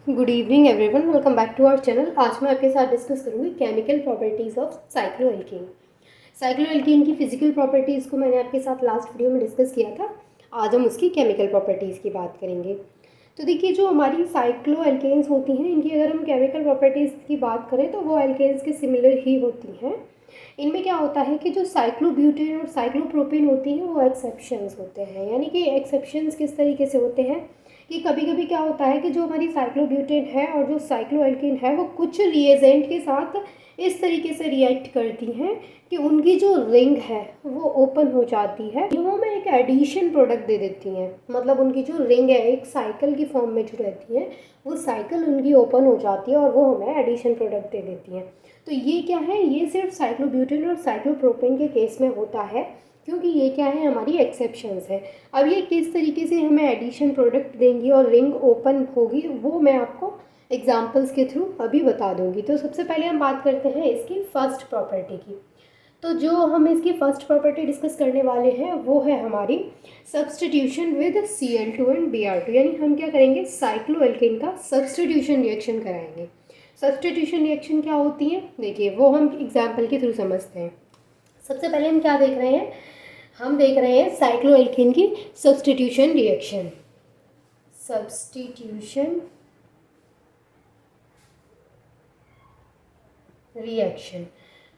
Good evening everyone, welcome back to our channel. आज मैं आपके साथ डिस्कस करूंगी chemical properties of cycloalkene. Cycloalkene की फिजिकल प्रॉपर्टीज़ को मैंने आपके साथ लास्ट वीडियो में डिस्कस किया था। आज हम उसकी केमिकल प्रॉपर्टीज़ की बात करेंगे। तो देखिए, जो हमारी साइक्लोएल्केन्स होती हैं, इनकी अगर हम केमिकल प्रॉपर्टीज़ की बात करें तो वो एल्केन्स के सिमिलर ही होती हैं। इनमें क्या होता है कि जो साइक्लोब्यूटेन और साइक्लोप्रोपेन होती हैं वो एक्सेप्शंस होते हैं। यानी कि एक्सेप्शंस किस तरीके से होते हैं कि कभी कभी क्या होता है कि जो हमारी साइक्लोब्यूटेन है और जो साइक्लोएल्केन है वो कुछ रिएजेंट के साथ इस तरीके से रिएक्ट करती हैं कि उनकी जो रिंग है वो ओपन हो जाती है। वो में एक एडिशन प्रोडक्ट दे देती हैं, मतलब उनकी जो रिंग है एक साइकिल की फॉर्म में जो रहती है वो साइकिल उनकी ओपन हो जाती है और वो हमें एडिशन प्रोडक्ट दे देती हैं। तो ये क्या है, ये सिर्फ साइक्लोब्यूटेन और साइक्लोप्रोपेन के केस में होता है, क्योंकि ये क्या है, हमारी एक्सेप्शंस है। अब ये किस तरीके से हमें एडिशन प्रोडक्ट देंगी और रिंग ओपन होगी वो मैं आपको एग्जांपल्स के थ्रू अभी बता दूंगी। तो सबसे पहले हम बात करते हैं इसकी फर्स्ट प्रॉपर्टी की। तो जो हम इसकी फर्स्ट प्रॉपर्टी डिस्कस करने वाले हैं वो है हमारी substitution with Cl2 and Br2। यानी हम क्या करेंगे, साइक्लोएल्केन का सब्सटीट्यूशन रिएक्शन कराएंगे। सब्सटीट्यूशन रिएक्शन क्या होती है, देखिए वो हम एग्जाम्पल के थ्रू समझते हैं। सबसे पहले हम क्या देख रहे हैं, हम देख रहे हैं साइक्लोएल्केन की सब्सटीट्यूशन रिएक्शन। Substitution reaction.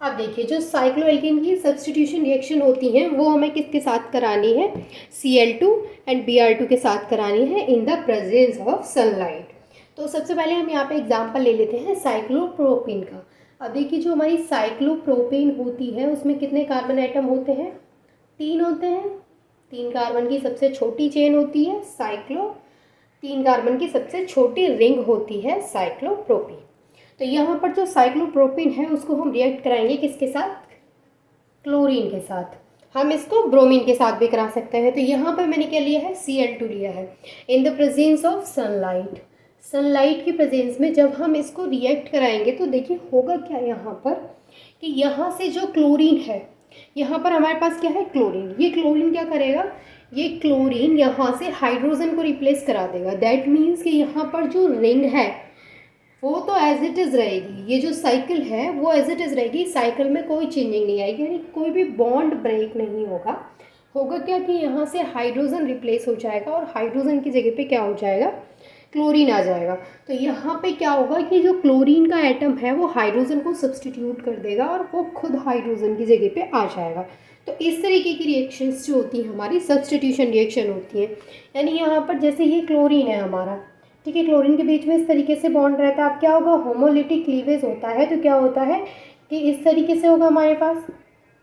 अब देखिए, जो साइक्लोएल्केन की सब्सटीट्यूशन रिएक्शन होती हैं वो हमें किसके साथ करानी है, Cl2 एंड Br2 के साथ करानी है in the presence of sunlight. तो सबसे पहले हम यहाँ पे एग्जांपल ले लेते हैं साइक्लोप्रोपेन का। अब देखिए, जो हमारी साइक्लोप्रोपेन होती है उसमें कितने कार्बन आइटम होते हैं, 3 होते हैं। 3 कार्बन की सबसे छोटी चेन होती है साइक्लो, 3 कार्बन की सबसे छोटी रिंग होती है साइक्लोप्रोपेन। तो यहाँ पर जो साइक्लोप्रोपेन है उसको हम रिएक्ट कराएंगे किसके साथ, क्लोरीन के साथ। हम इसको ब्रोमीन के साथ भी करा सकते हैं। तो यहाँ पर मैंने क्या लिया है, Cl2 लिया है in the presence of sunlight. Sunlight की प्रेजेंस में जब हम इसको रिएक्ट कराएंगे तो देखिए होगा क्या यहाँ पर कि यहाँ से जो क्लोरीन है, यहाँ पर हमारे पास क्या है, क्लोरीन। ये क्लोरीन क्या करेगा, ये क्लोरीन यहाँ से हाइड्रोजन को रिप्लेस करा देगा। दैट मीन्स कि यहाँ पर जो रिंग है वो तो एज इट इज़ रहेगी, ये जो साइकिल है वो एज इट इज़ रहेगी, साइकिल में कोई चेंजिंग नहीं आएगी, यानी कोई भी बॉन्ड ब्रेक नहीं होगा। होगा क्या कि यहाँ से हाइड्रोजन रिप्लेस हो जाएगा और हाइड्रोजन की जगह पे क्या हो जाएगा, क्लोरीन आ जाएगा। तो यहाँ पे क्या होगा कि जो क्लोरीन का एटम है वो हाइड्रोजन को सब्सटीट्यूट कर देगा और वो खुद हाइड्रोजन की जगह पे आ जाएगा। तो इस तरीके की रिएक्शंस जो होती हैं हमारी सब्सटीट्यूशन रिएक्शन होती हैं। यानी यहाँ पर जैसे ये क्लोरीन है हमारा, ठीक है, क्लोरीन के बीच में इस तरीके से बॉन्ड रहता है। अब क्या होगा, होमोलिटिक क्लीवेज होता है। तो क्या होता है कि इस तरीके से होगा हमारे पास,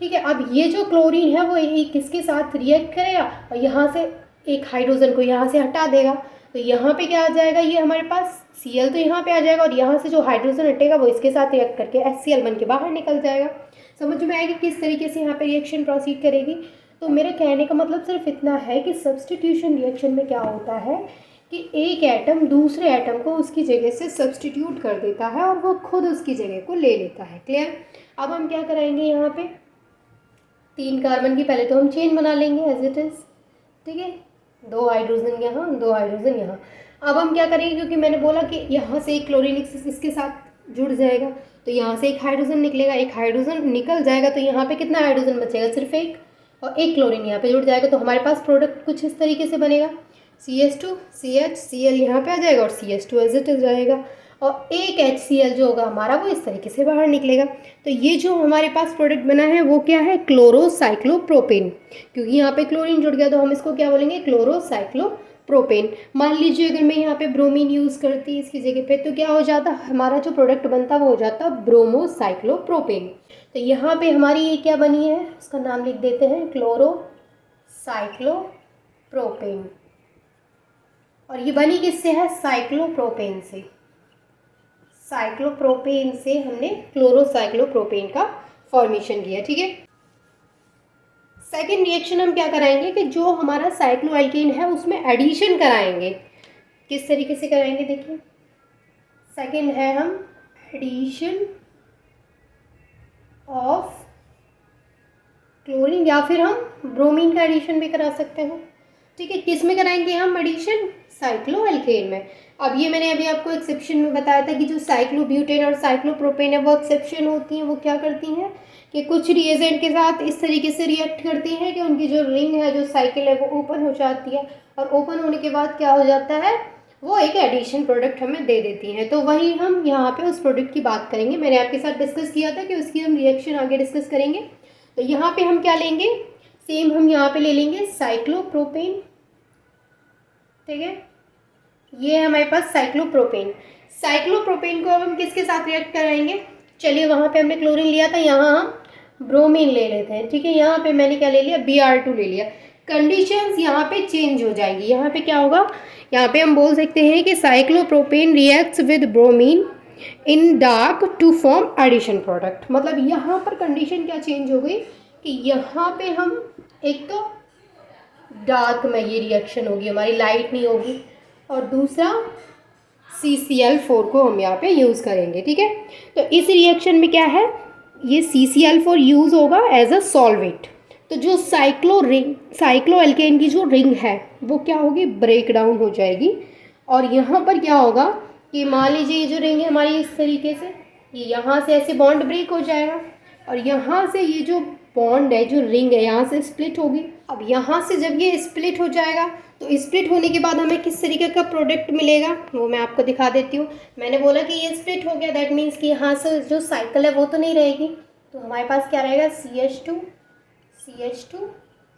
ठीक है। अब ये जो क्लोरीन है वो एक किसके साथ रिएक्ट करेगा और यहाँ से एक हाइड्रोजन को यहाँ से हटा देगा। तो यहाँ पे क्या आ जाएगा, ये हमारे पास Cl तो यहाँ पे आ जाएगा और यहाँ से जो हाइड्रोजन हटेगा वो इसके साथ रिएक्ट करके HCl बन के बाहर निकल जाएगा। समझ में आएगी किस तरीके से यहाँ पे रिएक्शन प्रोसीड करेगी। तो मेरे कहने का मतलब सिर्फ इतना है कि सब्सटीट्यूशन रिएक्शन में क्या होता है कि एक एटम दूसरे एटम को उसकी जगह से सब्सटीट्यूट कर देता है और वो खुद उसकी जगह को ले लेता है। क्लियर। अब हम क्या कराएंगे, यहाँ पे 3 कार्बन की पहले तो हम चेन बना लेंगे एज इट इज़, ठीक है, 2 हाइड्रोजन यहाँ, 2 हाइड्रोजन यहाँ। अब हम क्या करेंगे, क्योंकि मैंने बोला कि यहाँ से एक क्लोरीन इसके साथ जुड़ जाएगा तो यहाँ से एक हाइड्रोजन निकलेगा, एक हाइड्रोजन निकल जाएगा तो यहाँ पे कितना हाइड्रोजन बचेगा, सिर्फ एक, और एक क्लोरीन यहाँ पे जुड़ जाएगा। तो हमारे पास प्रोडक्ट कुछ इस तरीके से बनेगा, CH2 CH Cl यहाँ पे आ जाएगा और CH2 एज इट इज रहेगा और एक HCl जो होगा हमारा वो इस तरीके से बाहर निकलेगा। तो ये जो हमारे पास प्रोडक्ट बना है वो क्या है, क्लोरोसाइक्लोप्रोपेन। क्योंकि यहाँ पे क्लोरीन जुड़ गया तो हम इसको क्या बोलेंगे, क्लोरोसाइक्लोप्रोपेन। मान लीजिए अगर मैं यहाँ पे ब्रोमीन यूज़ करती इसकी जगह पे तो क्या हो जाता, हमारा जो प्रोडक्ट बनता वो हो जाता ब्रोमोसाइक्लोप्रोपेन। तो यहाँ पे हमारी ये क्या बनी है, उसका नाम लिख देते हैं क्लोरोसाइक्लोप्रोपेन। और ये बनी किससे है, साइक्लोप्रोपेन से। साइक्लोप्रोपेन से हमने क्लोरोसाइक्लोप्रोपेन का फॉर्मेशन किया, ठीक है। सेकेंड रिएक्शन हम क्या कराएंगे कि जो हमारा साइक्लोएल्केन है उसमें एडिशन कराएंगे। किस तरीके से कराएंगे, देखिए सेकेंड है हम एडिशन ऑफ क्लोरीन, या फिर हम ब्रोमीन का एडिशन भी करा सकते हैं। ठीक है, किस में कराएंगे हम एडिशन? साइक्लोएल्केन में। अब ये मैंने अभी आपको एक्सेप्शन में बताया था कि जो साइक्लोब्यूटेन और साइक्लोप्रोपेन है वो एक्सेप्शन होती हैं, वो क्या करती हैं कि कुछ रिएजेंट के साथ इस तरीके से रिएक्ट करती हैं कि उनकी जो रिंग है, जो साइकिल है, वो ओपन हो जाती है, और ओपन होने के बाद क्या हो जाता है, वो एक एडिशन प्रोडक्ट हमें दे देती हैं। तो वही हम यहाँ पे उस प्रोडक्ट की बात करेंगे। मैंने आपके साथ डिस्कस किया था कि उसकी हम रिएक्शन आगे डिस्कस करेंगे। तो यहाँ पे हम क्या लेंगे, सेम हम यहाँ पे ले लेंगे साइक्लोप्रोपेन। ठीक है, ये है हमारे पास साइक्लोप्रोपेन। साइक्लोप्रोपेन को अब हम किसके साथ रिएक्ट कराएंगे? चलिए, वहाँ पे हमने क्लोरीन लिया था, यहाँ हम ब्रोमीन ले लेते हैं। ठीक है, यहाँ पे मैंने क्या ले लिया, Br2 ले लिया। कंडीशंस यहाँ पे चेंज हो जाएगी। यहाँ पे क्या होगा, यहाँ पे हम बोल सकते हैं कि cyclopropane reacts with bromine in dark to form addition product. मतलब यहाँ पर कंडीशन क्या चेंज हो गई कि यहाँ पे हम एक तो डार्क में ये रिएक्शन होगी हमारी, लाइट नहीं होगी, और दूसरा CCl4 को हम यहाँ पे यूज़ करेंगे। ठीक है, तो इस रिएक्शन में क्या है, ये CCl4 यूज़ होगा एज अ सॉल्वेंट। तो जो साइक्लोएल्केन की जो रिंग है वो क्या होगी, ब्रेक डाउन हो जाएगी। और यहाँ पर क्या होगा कि मान लीजिए ये जो रिंग है हमारी इस तरीके से, ये यहाँ से ऐसे बॉन्ड ब्रेक हो जाएगा, और यहाँ से ये जो बॉन्ड है, जो रिंग है, यहाँ से स्प्लिट होगी। अब यहाँ से जब ये स्प्लिट हो जाएगा तो स्प्लिट होने के बाद हमें किस तरीके का प्रोडक्ट मिलेगा वो मैं आपको दिखा देती हूँ। मैंने बोला कि ये स्प्लिट हो गया, दैट मीन्स कि यहाँ से जो साइकिल है वो तो नहीं रहेगी, तो हमारे पास क्या रहेगा, CH2 CH2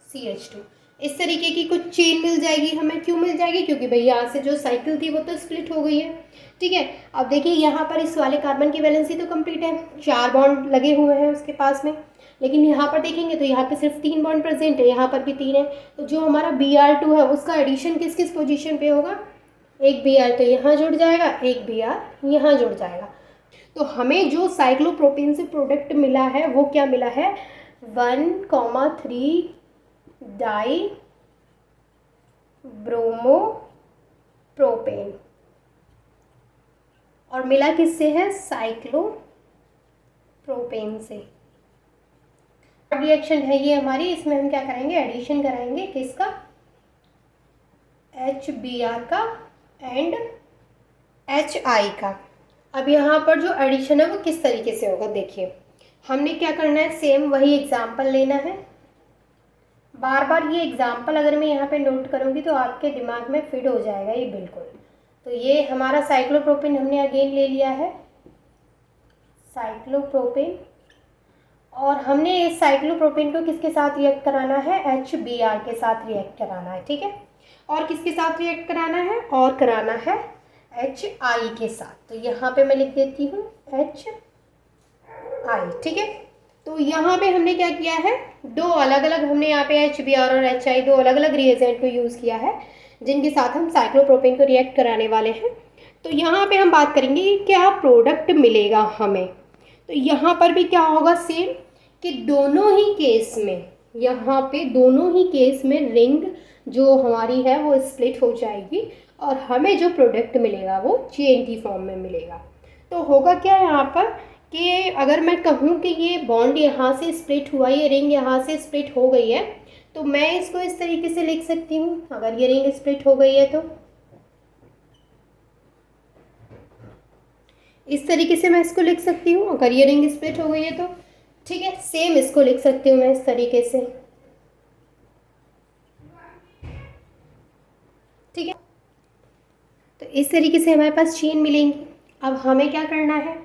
CH2। इस तरीके की कुछ चेन मिल जाएगी हमें। क्यों मिल जाएगी, क्योंकि भाई यहाँ से जो साइकिल थी वो तो स्प्लिट हो गई है। ठीक है, अब देखिए यहाँ पर इस वाले कार्बन की वैलेंसी तो कंप्लीट है, 4 बॉन्ड लगे हुए हैं उसके पास में, लेकिन यहाँ पर देखेंगे तो यहाँ पे सिर्फ 3 बॉन्ड प्रेजेंट है, यहाँ पर भी 3 है। तो जो हमारा Br2 है उसका एडिशन किस किस पोजीशन पे होगा, एक Br तो यहाँ जुड़ जाएगा, एक Br यहाँ जुड़ जाएगा। तो हमें जो साइक्लोप्रोपेन से प्रोडक्ट मिला है वो क्या मिला है, 1,3 डाई ब्रोमो प्रोपेन, और मिला किससे है, साइक्लोप्रोपेन से। रिएक्शन है ये हमारी, इसमें हम क्या करेंगे, एडिशन कराएंगे किसका, HBr का एंड HI का। अब यहाँ पर जो एडिशन है वो किस तरीके से होगा, देखिए हमने क्या करना है, सेम वही एग्जाम्पल लेना है। बार बार ये एग्जाम्पल अगर मैं यहाँ पे नोट करूँगी तो आपके दिमाग में फिट हो जाएगा ये बिल्कुल। तो ये हमारा साइक्लोप्रोपेन हमने अगेन ले लिया है, साइक्लोप्रोपेन, और हमने इस साइक्लोप्रोपेन को किसके साथ रिएक्ट कराना है, HBr के साथ रिएक्ट कराना है। ठीक है, और किसके साथ रिएक्ट कराना है, और कराना है HI के साथ। तो यहाँ पे मैं लिख देती हूँ HI। ठीक है, तो यहाँ पे हमने क्या किया है, दो अलग अलग हमने यहाँ पे HBr और HI दो अलग अलग रिएजेंट को यूज़ किया है जिनके साथ हम साइक्लोप्रोपेन को रिएक्ट कराने वाले हैं। तो यहाँ पे हम बात करेंगे कि क्या प्रोडक्ट मिलेगा हमें। तो यहाँ पर भी क्या होगा, सेम कि दोनों ही केस में, यहाँ पे दोनों ही केस में रिंग जो हमारी है वो स्प्लिट हो जाएगी और हमें जो प्रोडक्ट मिलेगा वो चेन की फॉर्म में मिलेगा। तो होगा क्या यहाँ पर कि अगर मैं कहूँ कि ये बॉन्ड यहाँ से स्प्लिट हुआ, ये रिंग यहाँ से स्प्लिट हो गई है, तो मैं इसको इस तरीके से लिख सकती हूँ। अगर ये रिंग स्प्लिट हो गई है तो इस तरीके से मैं इसको लिख सकती हूँ, अगर ये रिंग स्प्लिट हो गई है तो। ठीक है, सेम इसको लिख सकती हूँ मैं इस तरीके से। ठीक है, तो इस तरीके से हमारे पास चेन मिलेंगी। अब हमें क्या करना है,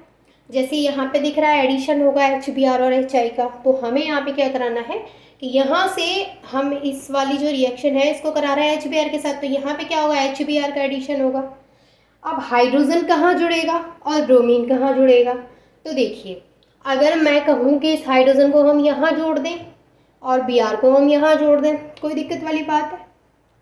जैसे यहाँ पे दिख रहा है एडिशन होगा HBr और HI का, तो हमें यहाँ पे क्या कराना है कि यहाँ से हम इस वाली जो रिएक्शन है इसको करा रहे हैं HBr के साथ, तो यहाँ पे क्या होगा, HBr का एडिशन होगा। अब हाइड्रोजन कहाँ जुड़ेगा और ब्रोमीन कहाँ जुड़ेगा, तो देखिए अगर मैं कहूँ कि इस हाइड्रोजन को हम यहाँ जोड़ दें और Br को हम यहाँ जोड़ दें, कोई दिक्कत वाली बात है।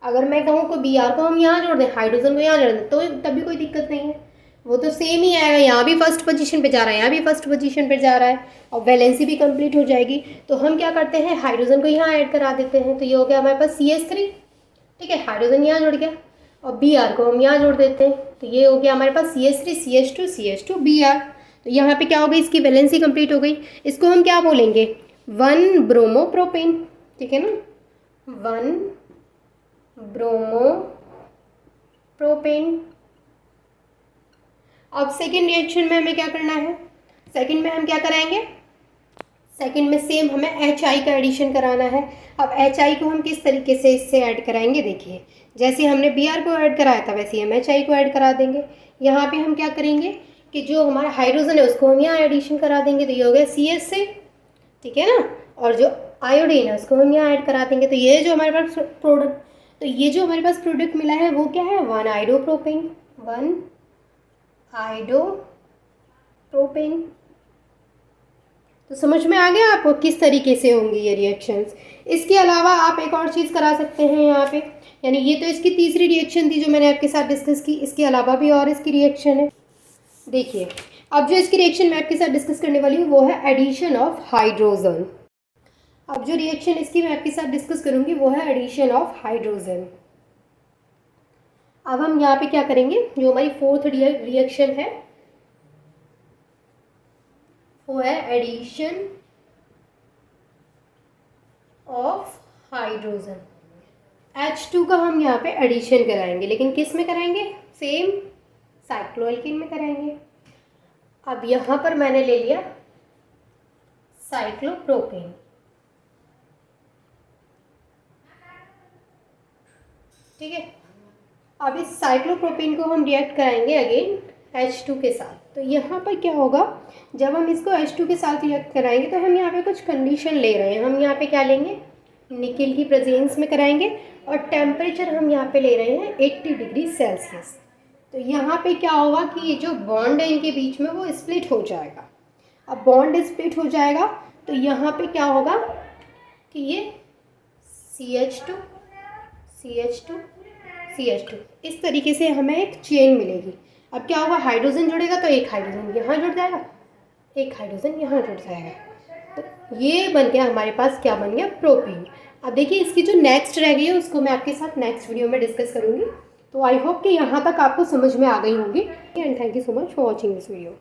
अगर मैं कहूँ कि Br को हम यहाँ जोड़ दें, हाइड्रोजन को यहाँ जोड़ दें, तो तब भी कोई दिक्कत नहीं है, वो तो सेम ही आएगा। यहाँ भी फर्स्ट पोजीशन पे जा रहा है, यहाँ भी फर्स्ट पोजीशन पे जा रहा है, और वैलेंसी भी कंप्लीट हो जाएगी। तो हम क्या करते हैं, हाइड्रोजन को यहाँ ऐड करा देते हैं, तो ये हो गया हमारे पास CH3। ठीक है, हाइड्रोजन यहाँ जुड़ गया और Br को हम यहाँ जोड़ देते हैं, तो ये हो गया हमारे पास CH3 CH2 CH2 Br। तो यहाँ पे क्या हो गई, इसकी वैलेंसी कंप्लीट हो गई। इसको हम क्या बोलेंगे, 1 ब्रोमोप्रोपेन। ठीक है ना, 1 ब्रोमो प्रोपेन। अब सेकेंड रिएक्शन में हमें क्या करना है, सेकेंड में हम क्या कराएंगे, सेकेंड में सेम हमें HI का एडिशन कराना है। अब HI को हम किस तरीके से इससे ऐड कराएंगे, देखिए जैसे हमने Br को ऐड कराया था वैसे हम HI को ऐड करा देंगे। यहाँ पे हम क्या करेंगे कि जो हमारा हाइड्रोजन है उसको हम यहाँ एडिशन करा देंगे, तो ये हो गया CS से, ठीक है ना, और जो आयोडीन है उसको हम यहाँ ऐड करा देंगे। तो ये जो हमारे पास प्रोडक्ट, तो ये जो हमारे पास प्रोडक्ट मिला है वो क्या है, 1 आइडोप्रोपेन, 1 आइडोप्रोपेन। तो समझ में आ गया आपको किस तरीके से होंगी ये रिएक्शंस। इसके अलावा आप एक और चीज़ करा सकते हैं यहाँ पे, यानी ये तो इसकी तीसरी रिएक्शन थी जो मैंने आपके साथ डिस्कस की, इसके अलावा भी और इसकी रिएक्शन है। देखिए अब जो इसकी रिएक्शन मैं आपके साथ डिस्कस करने वाली हूँ वो है एडिशन ऑफ हाइड्रोजन। अब जो रिएक्शन इसकी मैं आपके साथ डिस्कस करूँगी वो है एडिशन ऑफ हाइड्रोजन। अब हम यहाँ पे क्या करेंगे, जो हमारी फोर्थ रिएक्शन है वो है एडिशन ऑफ हाइड्रोजन। H2 का हम यहाँ पे एडिशन कराएंगे, लेकिन किस में कराएंगे, सेम साइक्लोएल्कीन में कराएंगे। अब यहाँ पर मैंने ले लिया साइक्लोप्रोपेन, ठीक है। अब इस साइक्लोप्रोपेन को हम रिएक्ट कराएंगे अगेन H2 के साथ। तो यहाँ पर क्या होगा, जब हम इसको H2 के साथ रिएक्ट कराएंगे तो हम यहाँ पे कुछ कंडीशन ले रहे हैं। हम यहाँ पे क्या लेंगे, निकेल की प्रेजेंस में कराएंगे और टेम्परेचर हम यहाँ पे ले रहे हैं 80 डिग्री सेल्सियस। तो यहाँ पे क्या होगा कि ये जो बॉन्ड है इनके बीच में वो स्प्लिट हो जाएगा। अब बॉन्ड स्प्लिट हो जाएगा तो यहाँ पे क्या होगा कि ये CH2 CH2 CH2 इस तरीके से हमें एक चेन मिलेगी। अब क्या होगा, हाइड्रोजन जुड़ेगा तो एक हाइड्रोजन यहाँ जुड़ जाएगा, एक हाइड्रोजन यहाँ जुड़ जाएगा। तो ये बन गया हमारे पास, क्या बन गया, प्रोपेन। अब देखिए इसकी जो नेक्स्ट रह गई है उसको मैं आपके साथ नेक्स्ट वीडियो में डिस्कस करूँगी। तो आई होप कि यहाँ तक आपको समझ में आ गई होंगी। And thank you so much for watching this video.